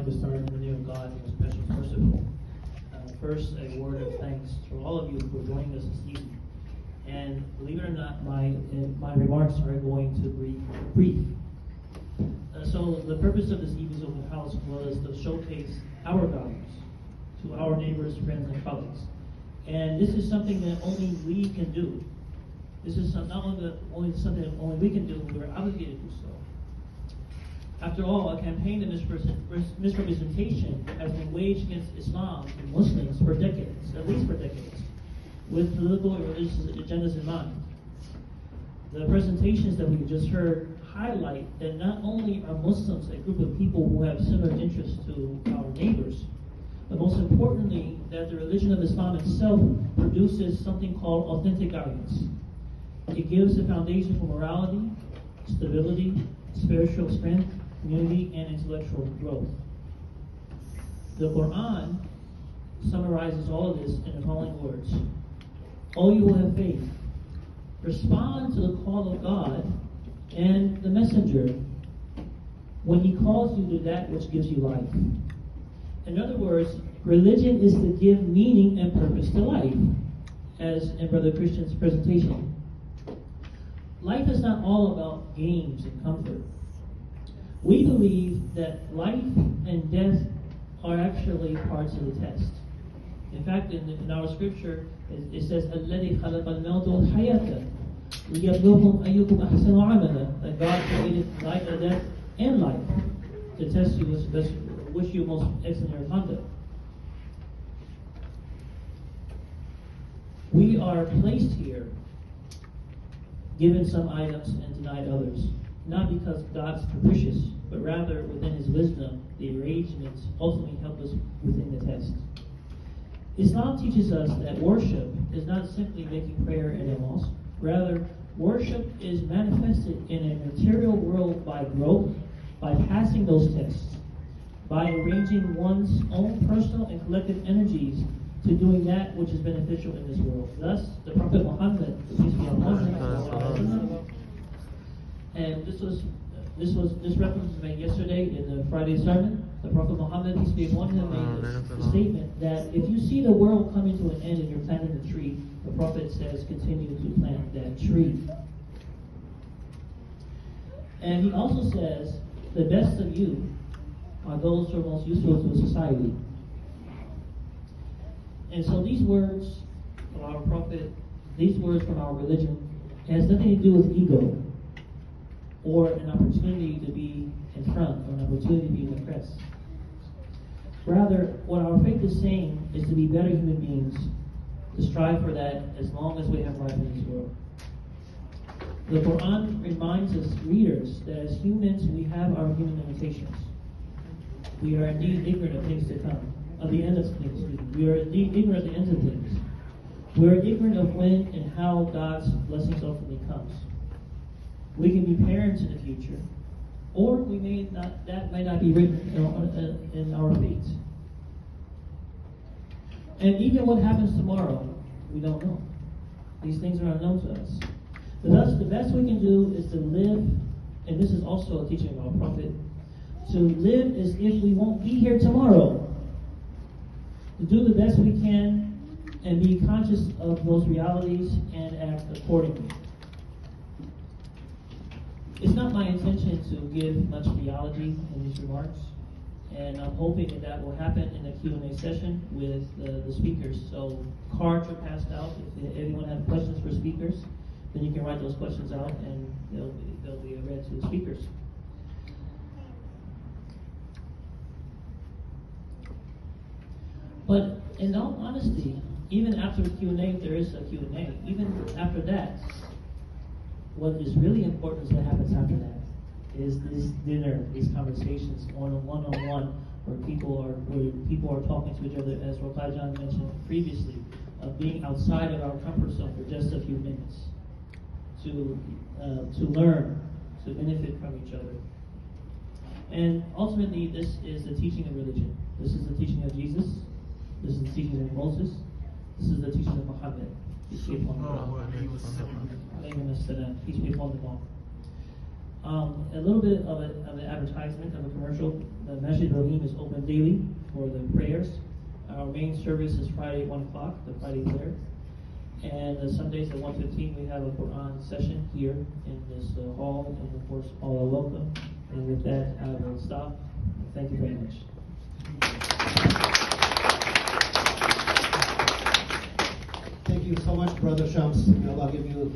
like to start in the name of God, who is special and merciful. First, a word of thanks to all of you for joining us this evening. And believe it or not, my remarks are going to be brief. So the purpose of this evening's open house was to showcase our values to our neighbors, friends, and colleagues. And this is something that only we can do. This is not only something that only we can do, but we're obligated to do so. After all, a campaign of misrepresentation has been waged against Islam and Muslims for decades, at least for decades, with political and religious agendas in mind. The presentations that we've just heard highlight that not only are Muslims a group of people who have similar interests to our neighbors, but most importantly, that the religion of Islam itself produces something called authentic guidance. It gives a foundation for morality, stability, spiritual strength, community, and intellectual growth. The Quran summarizes all of this in the following words. O you who have faith, respond to the call of God and the messenger when he calls you to that which gives you life. In other words, religion is to give meaning and purpose to life, as in Brother Christian's presentation. Life is not all about games and comfort. We believe that life and death are actually parts of the test. In fact, in our scripture, it says, الَّذِي خَلَقَ الْمَوْتَ وَالْحَيَاةَ لِيَبْلُوكُمْ أَيُّكُمْ أَحْسَنُ عَمَلًا. That God created life and death and life to test you which you most excellent in your conduct. We are placed here, given some items and denied others, not because God's capricious, but rather within his wisdom, the arrangements ultimately help us within the test. Islam teaches us that worship is not simply making prayer in a mosque. Rather, worship is manifested in a material world by growth, by passing those tests, by arranging one's own personal and collective energies to doing that which is beneficial in this world. Thus, the Prophet Muhammad, peace be upon him, and this reference was made yesterday in the Friday sermon. The Prophet Muhammad, peace be upon him, made the statement that if you see the world coming to an end and you're planting the tree, the Prophet says, continue to plant that tree. And he also says, the best of you are those who are most useful to society. And so these words from our Prophet, these words from our religion, has nothing to do with ego or an opportunity to be in front or an opportunity to be in the press. Rather, what our faith is saying is to be better human beings, to strive for that as long as we have life in this world. The Quran reminds us, readers, that as humans we have our human limitations. We are indeed ignorant of things to come, of the end of things. We are indeed ignorant of the end of things. We are ignorant of when and how God's blessings ultimately comes. We can be parents in the future, or we may not. That may not be written in our fate. And even what happens tomorrow, we don't know. These things are unknown to us. Thus, the best we can do is to live, and this is also a teaching of our Prophet, to live as if we won't be here tomorrow. To do the best we can and be conscious of those realities and act accordingly. It's not my intention to give much theology in these remarks, and I'm hoping that will happen in the Q&A session with the speakers. So cards are passed out. If anyone has questions for speakers, then you can write those questions out and they'll be read to the speakers. But in all honesty, even after the Q&A, there is a Q&A. Even after that, what is really important is what happens after that. Is this dinner, these conversations one-on-one, where people are talking to each other, as Rokai John mentioned previously, of being outside of our comfort zone for just a few minutes, to learn, to benefit from each other. And ultimately, this is the teaching of religion. This is the teaching of Jesus. This is the teaching of Moses. This is the teaching of Muhammad. Peace be upon them all. Peace be upon them all. A little bit of an advertisement of a commercial. The Masjid Ibrahim is open daily for the prayers. Our main service is Friday at 1 o'clock, the Friday prayer. And Sundays at 1:15 we have a Quran session here in this hall, and of course all are welcome. And with that, I will stop. Thank you very much. Thank you so much, Brother Shams. May Allah give you